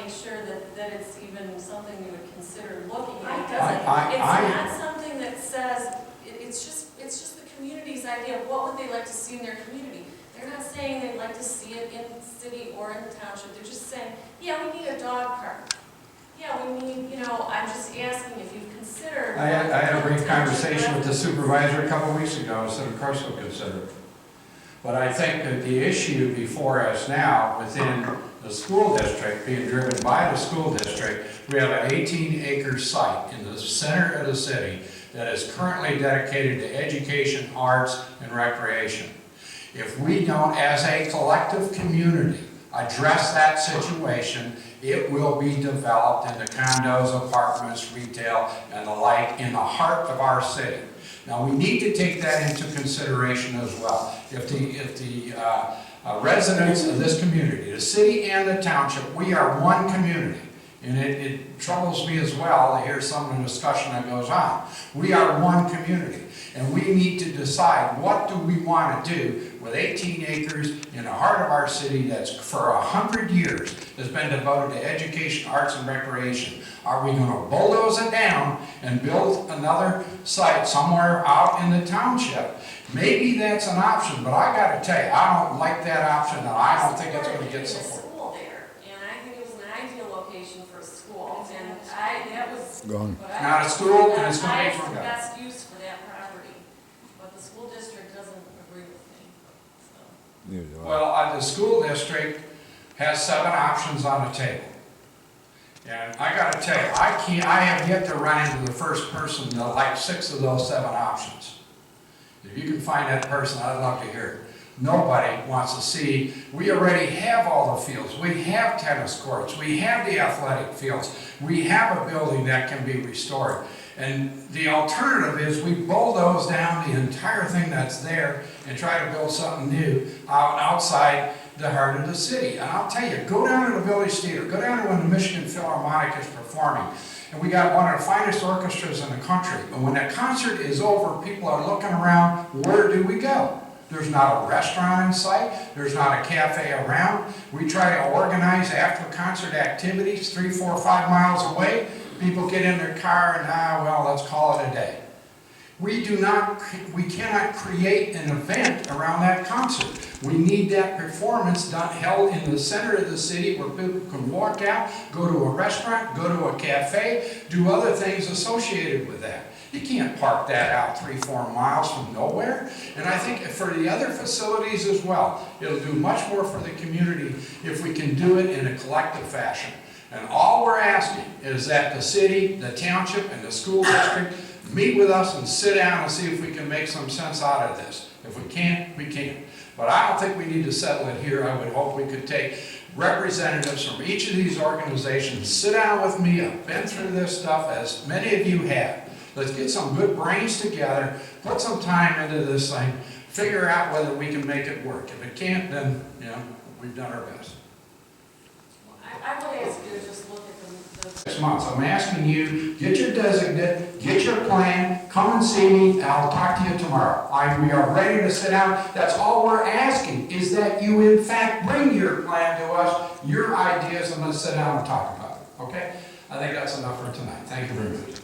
make sure that it's even something you would consider looking at. It I- doesn't, it's not something that says, it's just the community's idea of what would they like to see in their community. They're not saying they'd like to see it in the city or in the township. They're just saying, yeah, we need a dog park. Yeah, we need, you know, I'm just asking if you've considered. I had a brief conversation with the supervisor a couple of weeks ago, said of course we'll consider it. But I think that the issue before us now, within the school district, being driven by the school district, we have an 18-acre site in the center of the city that is currently dedicated to education, arts, and recreation. If we don't, as a collective community, address that situation, it will be developed into condos, apartments, retail, and the like in the heart of our city. Now, we need to take that into consideration as well. If the residents of this community, the city and the township, we are one community. And it troubles me as well to hear some of the discussion that goes on. We are one community, and we need to decide what do we want to do with 18 acres in the heart of our city that's for 100 years has been devoted to education, arts, and recreation. Are we going to bulldoze it down and build another site somewhere out in the township? Maybe that's an option, but I got to tell you, I don't like that option, and I don't think it's going to get support. School there, and I think it was an ideal location for a school, and that was. Gone. Not a school, and it's going to be the forgotten. best use for that property, but the school district doesn't agree with me, so. Neither do I. Well, the school district has 7 options on the table. And I got to tell you, I have yet to run into the first person that likes 6 of those 7 options. If you can find that person, I'd love to hear it. Nobody wants to see, we already have all the fields. We have tennis courts. We have the athletic fields. We have a building that can be restored. And the alternative is we bulldoze down the entire thing that's there and try to build something new outside the heart of the city. And I'll tell you, go down to the Village Theater, go down to when the Michigan Philharmonic is performing. And we got one of the finest orchestras in the country. And when that concert is over, people are looking around, where do we go? There's not a restaurant in sight. There's not a cafe around. We try to organize after concert activities 3, 4, 5 miles away. People get in their car and, well, let's call it a day. We cannot create an event around that concert. We need that performance held in the center of the city where people can walk out, go to a restaurant, go to a cafe, do other things associated with that. You can't park that out 3, 4 miles from nowhere. And I think for the other facilities as well, it'll do much more for the community if we can do it in a collective fashion. And all we're asking is that the city, the township, and the school district meet with us and sit down and see if we can make some sense out of this. If we can't, we can't. But I don't think we need to settle it here. I would hope we could take representatives from each of these organizations, sit down with me, I've been through this stuff, as many of you have. Let's get some good brains together, put some time into this thing, figure out whether we can make it work. If it can't, then, we've done our best. I would ask you to just look at the 6 months. I'm asking you, get your designate, get your plan, come and see me, and I'll talk to you tomorrow. We are ready to sit down. That's all we're asking, is that you in fact bring your plan to us, your ideas, and let's sit down and talk about it. Okay? I think that's enough for tonight. Thank you very much.